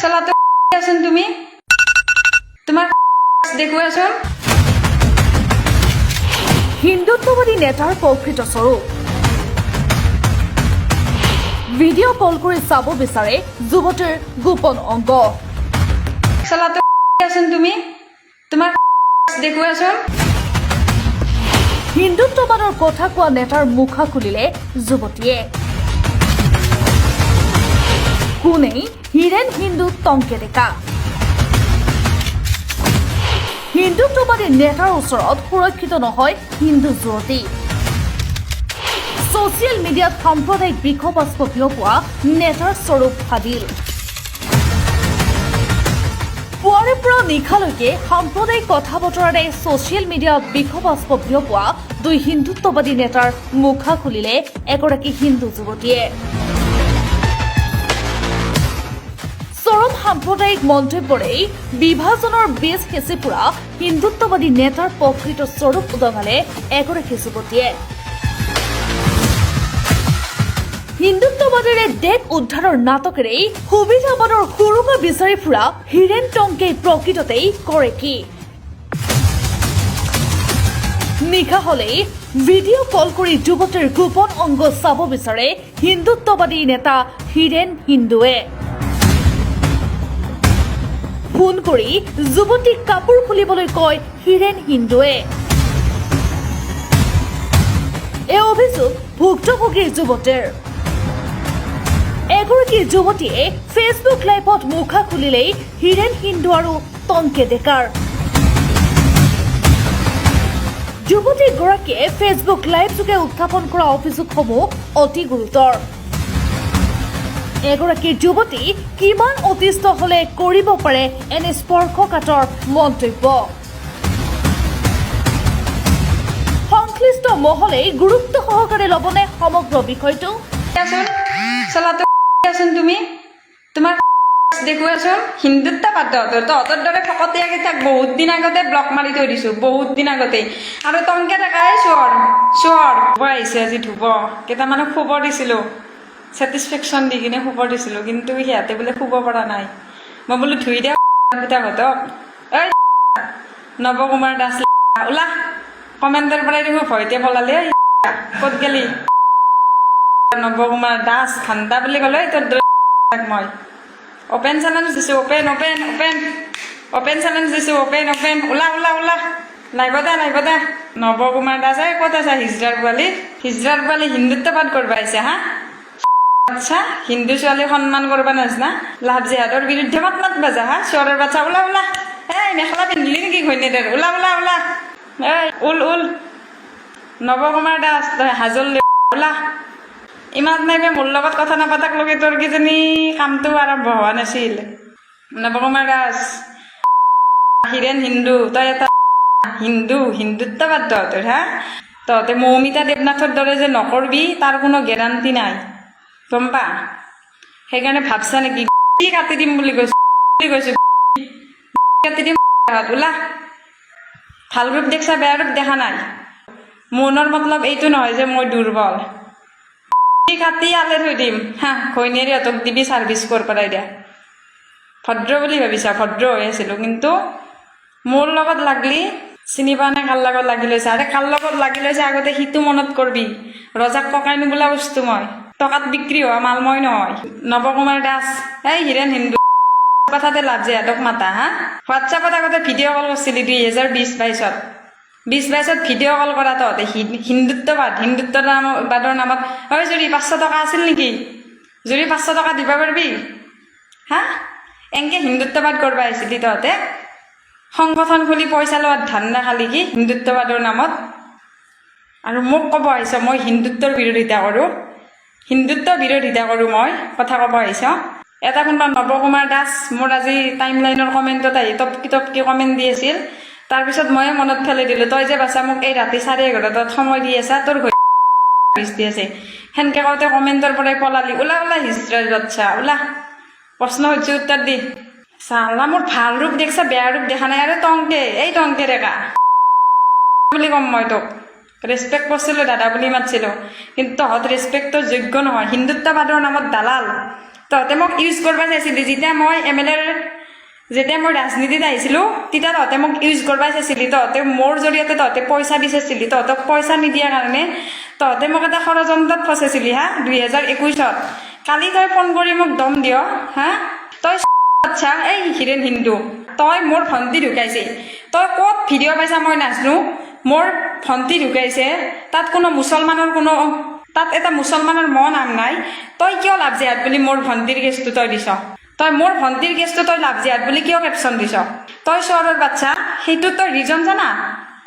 চলাতে আছেন তুমি তোমাৰ দেখুৱাচোন হিন্দুত্ববাদী নেতাৰ প্ৰকৃত স্বৰূপ ভিডিঅ' কল কৰি চাব বিচাৰে যুৱতীৰ গোপন অংগ চলাতে আছেন তুমি তোমাৰ দেখুৱাচোন হিন্দুত্ববাদৰ কথা কোৱা নেতাৰ মুখা খুলিলে যুৱতীয়ে কোনেই হিৰেণ হিন্দু টংকে ডেকা হিন্দুত্ববাদী নেতাৰ ওচৰত সুৰক্ষিত নহয় হিন্দু যুৱতী ছচিয়েল মিডিয়াত সাম্প্ৰদায়িক বিক্ষোভাস্প বিয়পোৱা নেতাৰ স্বৰূপ ফাদিল পুৱাৰে পৰা নিশালৈকে সাম্প্ৰদায়িক কথা বতৰাৰে ছচিয়েল মিডিয়াত বিক্ষোভাস্প বিয়পোৱা দুই হিন্দুত্ববাদী নেতাৰ মুখা খুলিলে এগৰাকী হিন্দু যুৱতীয়ে চৰম সাম্প্ৰদায়িক মন্তব্যৰেই বিভাজনৰ বীজ হেঁচি ফুৰা হিন্দুত্ববাদী নেতাৰ প্ৰকৃত স্বৰূপ উদঙালে এগৰাকী যুৱতীয়ে হিন্দুত্ববাদীৰে দেশ উদ্ধাৰৰ নাটকেৰেই সুবিধাবাদৰ সুৰুঙা বিচাৰি ফুৰা হিৰেণ টংকে প্ৰকৃততেই কৰে কি নিশা হলেই ভিডিঅ' কল কৰি যুৱতীৰ গোপন অংগ চাব বিচাৰে হিন্দুত্ববাদী নেতা হিৰেণ হিন্দুৱে ফোন কৰি যুৱতীক কাপোৰ খুলিবলৈ কয় হিৰেণ হিন্দুৱে এই অভিযোগ ভুক্তভোগীৰ যুৱতীৰ এগৰাকী যুৱতীয়ে ফেচবুক লাইভত মুখা খুলিলেই হিৰেণ হিন্দু আৰু টংকে ডেকাৰ যুৱতীগৰাকীয়ে ফেচবুক লাইভ যোগে উত্থাপন কৰা অভিযোগসমূহ অতি গুৰুতৰ এগৰাকী যুৱতী কিমান অতিষ্ঠ হলে কৰিব পাৰে এনে স্পৰ্শকাতৰ মন্তব্য সংশ্লিষ্ট মহলে গুৰুত্ব সহকাৰে ল'বনে সমগ্ৰ বিষয়টো চলাতে আছেন তুমি তোমাৰ দেখুৱাচোন হিন্দুত্ববাদ তহঁতৰ দৰে ফকতীয়াকেইটাক বহুত দিন আগতে ব্লক মাৰি থৈ দিছোঁ বহুত দিন আগতে আৰু টংকে ডেকাই চিঞৰ ধুব আহিছে আজি ধুব কেইটামানক শুব দিছিলোঁ ছেটিছফেকশ্যন দি কিনে শুব দিছিলোঁ কিন্তু সিহঁতে বোলে শুব পৰা নাই মই বোলো ধুই দিয়া পিতাহঁতক ঐ নৱকুমাৰ দাস ওলা কমেণ্টৰ পৰাই দেখোঁ ভয়তে পলালে ক'ত গেলি নৱকুমাৰ দাস ঠাণ্ডা বুলি ক'লে তোৰ মই অপেন চেলেঞ্জ দিছোঁ অপেন চেলেঞ্জ দিছোঁ অপেন ওলা নাইব দে নৱকুমাৰ দাস ক'ত আছা হিজৰাৰ পোৱালি হিন্দুত্ববাদ কৰিব আহিছে হা আচ্ছা হিন্দু ছোৱালী সন্মান কৰিব নাজনা লাভ জেহাদৰ বিৰুদ্ধে মাত বাজা হা চৰৰ বাচ্চা ওলা এই মেখেলা পিন্ধিলি নেকি ঘৈণীয়েকৰ ওলা এই উল নৱকুমাৰ দাস তই হাজল ওলা ইমান নাইবে মোৰ লগত কথা নাপাতাক লগে তোৰ কিজানি কামটো আৰম্ভ হোৱা নাছিল নৱকুমাৰ দাস হিৰেণ হিন্দু তই এটা হিন্দুত্ববাদ তহঁতৰ হা তহঁতে মৌমিতা দেৱনাথৰ দৰে যে নকৰবি তাৰ কোনো গেৰাণ্টি নাই গম পা সেইকাৰণে ভাবছা নেকি কাটি দিম বুলি কৈছো কাটি দিম ওলা ভাল ৰূপ দেখছা বেয়া ৰূপ দেখা নাই মনৰ মতলব এইটো নহয় যে মই দুৰ্বল কাটি আলে থৈ দিম হা ঘৈণীয়েৰিহঁতক দিবি ছাৰ্ভিচ কৰ পেলাই দিয়া ভদ্ৰ বুলি ভাবিছা ভদ্ৰ হৈ আছিলোঁ কিন্তু মোৰ লগত লাগলি চিনি পোৱা নাই কাৰ লগত লাগি লৈছে আৰে কাৰ লগত লাগি লৈছে আগতে সিটো মনত কৰবি ৰজাক ককাইনো বোলা বস্তু মই টকাত বিক্ৰী হোৱা মাল মই নহয় নৱকুমাৰ দাস এই হিৰেণ হিন্দু কথাতে লাভ জেহাদক মাতা হা হোৱাটছএপত আগতে ভিডিঅ' কল কৰিছিলি 2020-22 ভিডিঅ' কল কৰা তহঁতে হিন্দুত্ববাদৰ নামত ঐ যদি 500 টকা আছিল নেকি যদি 500 টকা দিব পাৰিবি হা এনেকৈ হিন্দুত্ববাদ কৰিব আহিছিলি তহঁতে সংগঠন খুলি পইচা লোৱাত ধান্দা খালি কি হিন্দুত্ববাদৰ নামত আৰু মোক ক'ব আহিছ মই হিন্দুত্বৰ বিৰোধিতা কৰোঁ মই কথা ক'ব আহিছ এটা কোনোবা নৱকুমাৰ দাস মোৰ আজি টাইম লাইনৰ কমেণ্টত আহি টপকি কমেণ্ট দি আছিল তাৰপিছত ময়ে মনত পেলাই দিলোঁ তই যে বাছা মোক এই ৰাতি 11:30 সময় দি আছা তোৰ দি আছে সেনেকৈ কওঁতে কমেণ্টৰ পৰাই পলালি ওলা হিজৰাৰ বাচ্চা ওলা প্ৰশ্ন সুধিছোঁ উত্তৰ দি চালা মোৰ ভাল ৰূপ দেখছা বেয়া ৰূপ দেখা নাই আৰু টংকে ডেকা বুলি ক'ম মই তোক ৰেচপেক্ট কৰিছিলোঁ দাদা বুলি মাতিছিলোঁ কিন্তু তহঁত ৰেচপেক্টৰ যোগ্য নহয় হিন্দুত্ববাদৰ নামত দালাল তহঁতে মোক ইউজ কৰিব চাইছিলি যেতিয়া মই MLA যেতিয়া মই ৰাজনীতিত আহিছিলোঁ তেতিয়া তহঁতে মোক ইউজ কৰিব চাইছিলি তহঁতে মোৰ জৰিয়তে তহঁতে পইচা বিচাৰিছিলি তহঁতক পইচা নিদিয়াৰ কাৰণে তহঁতে মোক এটা ষড়যন্ত্ৰত ফচাইছিলি হা 2021ত কালি তই ফোন কৰি মোক দম দিয় হা তই আচ্ছা এই হিৰেণ হিন্দু তই মোৰ ভণ্টি ঢুকাইছে তই ক'ত ভিডিঅ' পাইছা মই নাজানো মোৰ ভণ্টি ঢুকাইছে তাত কোনো মুছলমানৰ কোনো তাত এটা মুছলমানৰ নাম নাই তই কিয় লাভ জিহাদ বুলি মোৰ ভণ্টিৰ কেছটো তই দিছ তই মোৰ ভণ্টিৰ কেছটো তই লাভ জিহাদ বুলি কিয় কেপশ্যন দিছ তই চহৰৰ বাচ্চা সেইটো তই ৰিজন জানা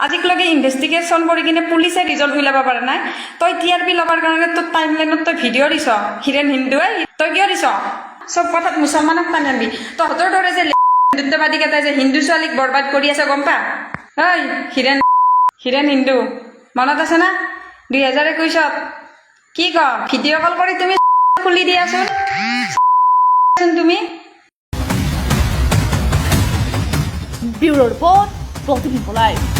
আজিলৈকে ইনভেষ্টিগেশ্যন কৰি কিনে পুলিচে ৰিজন উলিয়াব পৰা নাই তই TRP ল'বৰ কাৰণে তোৰ টাইমলাইনত তই ভিডিঅ' দিছ হিৰেণ হিন্দুৱে তই কিয় দিছ চব কথাত মুছলমানক টানি আনবি তহঁতৰ দৰে যে হিন্দুত্ববাদী কেইটাই যে হিন্দু ছোৱালীক বৰবাদ কৰি আছে গম পা ঐ হিৰেণ হিন্দু মনত আছে না 2021ত কি ক ভিডিঅ' কল কৰি তুমি খুলি দিয়াচোন তুমি ব্যুৰো ৰিপোৰ্ট প্ৰতিদিন লাইভ।